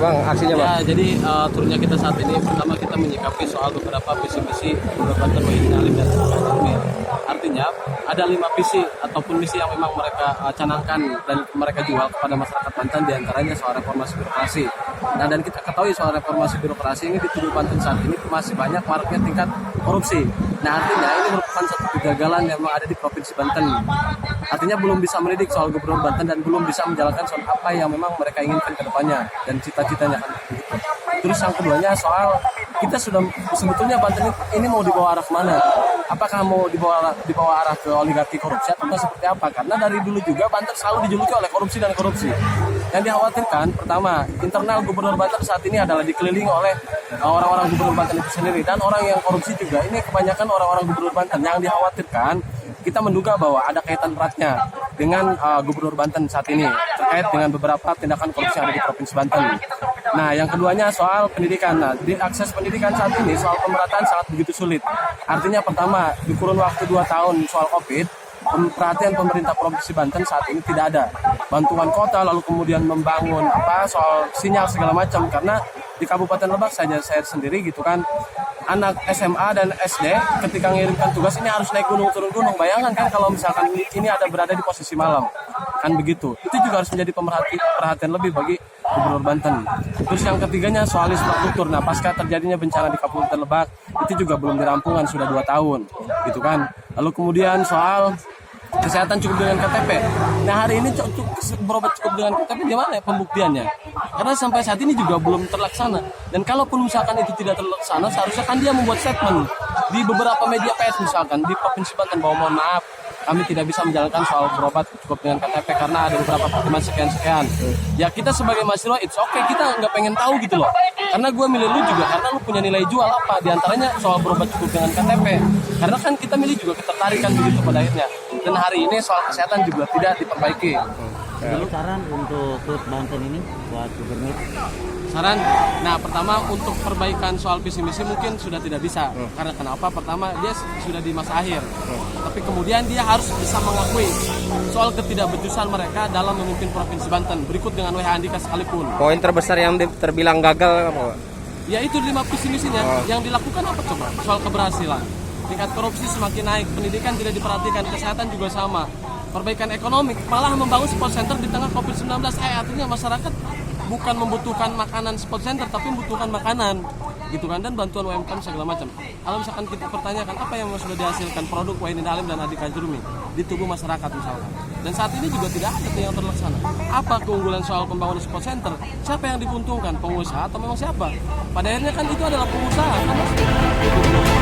Bang, aksinya Bang? Ya, jadi turunnya kita saat ini pertama kita menyikapi soal beberapa visi-misi Banten Wahidin Halim dan Jamil. Artinya ada 5 visi ataupun misi yang memang mereka canangkan dan mereka jual kepada masyarakat Banten, diantaranya soal reformasi birokrasi. Nah, dan kita ketahui soal reformasi birokrasi ini di tubuh Banten saat ini masih banyak maraknya tingkat korupsi. Nah, artinya ini merupakan satu kegagalan yang memang ada di Provinsi Banten. Artinya belum bisa mendidik soal Gubernur Banten dan belum bisa menjalankan soal apa yang memang mereka inginkan ke depannya dan cita-citanya kan begitu. Terus yang keduanya soal kita sudah sebetulnya Banten ini mau dibawa arah kemana? Apakah mau dibawa arah ke oligarki korupsi atau seperti apa? Karena dari dulu juga Banten selalu dijuluki oleh korupsi dan korupsi. Yang dikhawatirkan pertama, internal Gubernur Banten saat ini adalah dikelilingi oleh orang-orang Gubernur Banten itu sendiri, dan orang yang korupsi juga ini kebanyakan orang-orang Gubernur Banten. Yang dikhawatirkan kita menduga bahwa ada kaitan eratnya dengan Gubernur Banten saat ini terkait dengan beberapa tindakan korupsi yang ada di Provinsi Banten. Nah, yang keduanya soal pendidikan. Nah, di akses pendidikan saat ini soal pemerataan sangat begitu sulit. Artinya pertama, di kurun waktu 2 tahun soal COVID, perhatian pemerintah Provinsi Banten saat ini tidak ada. Bantuan kota, lalu kemudian membangun soal sinyal segala macam, karena di Kabupaten Lebak saja saya sendiri gitu kan, anak SMA dan SD ketika mengirimkan tugas ini harus naik gunung turun gunung. Bayangkan kan kalau misalkan ini ada berada di posisi malam, kan begitu. Itu juga harus menjadi perhatian lebih bagi Gubernur Banten. Terus yang ketiganya soal infrastruktur. Nah, pasca terjadinya bencana di Kabupaten Lebak itu juga belum dirampungan sudah 2 tahun gitu kan. Lalu kemudian soal kesehatan cukup dengan KTP. Nah, hari ini berobat cukup dengan KTP di mana ya pembuktiannya? Karena sampai saat ini juga belum terlaksana. Dan kalaupun misalkan itu tidak terlaksana, seharusnya kan dia membuat statement di beberapa media PS misalkan di Provinsi Banten bahwa mohon maaf, kami tidak bisa menjalankan soal berobat cukup dengan KTP karena ada beberapa pertimbangan sekian-sekian. Ya kita sebagai mahasiswa, it's okay, kita nggak pengen tahu gitu loh. Karena gue milih lu juga karena lu punya nilai jual apa, diantaranya soal berobat cukup dengan KTP. Karena kan kita milih juga ketertarikan begitu pada akhirnya. Dan hari ini soal kesehatan juga tidak diperbaiki. Jadi saran untuk Kut Banten ini buat gubernur? Saran, nah pertama untuk perbaikan soal visi misi mungkin sudah tidak bisa. Karena kenapa? Pertama dia sudah di masa akhir. Tapi kemudian dia harus bisa mengakui soal ketidakbecusan mereka dalam memimpin Provinsi Banten. Berikut dengan WH Andika sekalipun. Poin terbesar yang terbilang gagal apa? Ya itu 5 visi misinya. Yang dilakukan apa coba? Soal keberhasilan. Tingkat korupsi semakin naik, pendidikan tidak diperhatikan, kesehatan juga sama. Perbaikan ekonomi, malah membangun sport center di tengah COVID-19. Artinya masyarakat bukan membutuhkan makanan sport center, tapi membutuhkan makanan. gitu kan, dan bantuan UMKM segala macam. Kalau misalkan kita pertanyakan apa yang sudah dihasilkan produk Wahidin Halim dan Adi Kajrumi di tubuh masyarakat misalkan, dan saat ini juga tidak ada yang terlaksana. Apa keunggulan soal pembangunan support center? Siapa yang diuntungkan, pengusaha atau memang siapa? Pada akhirnya kan itu adalah pengusaha kan.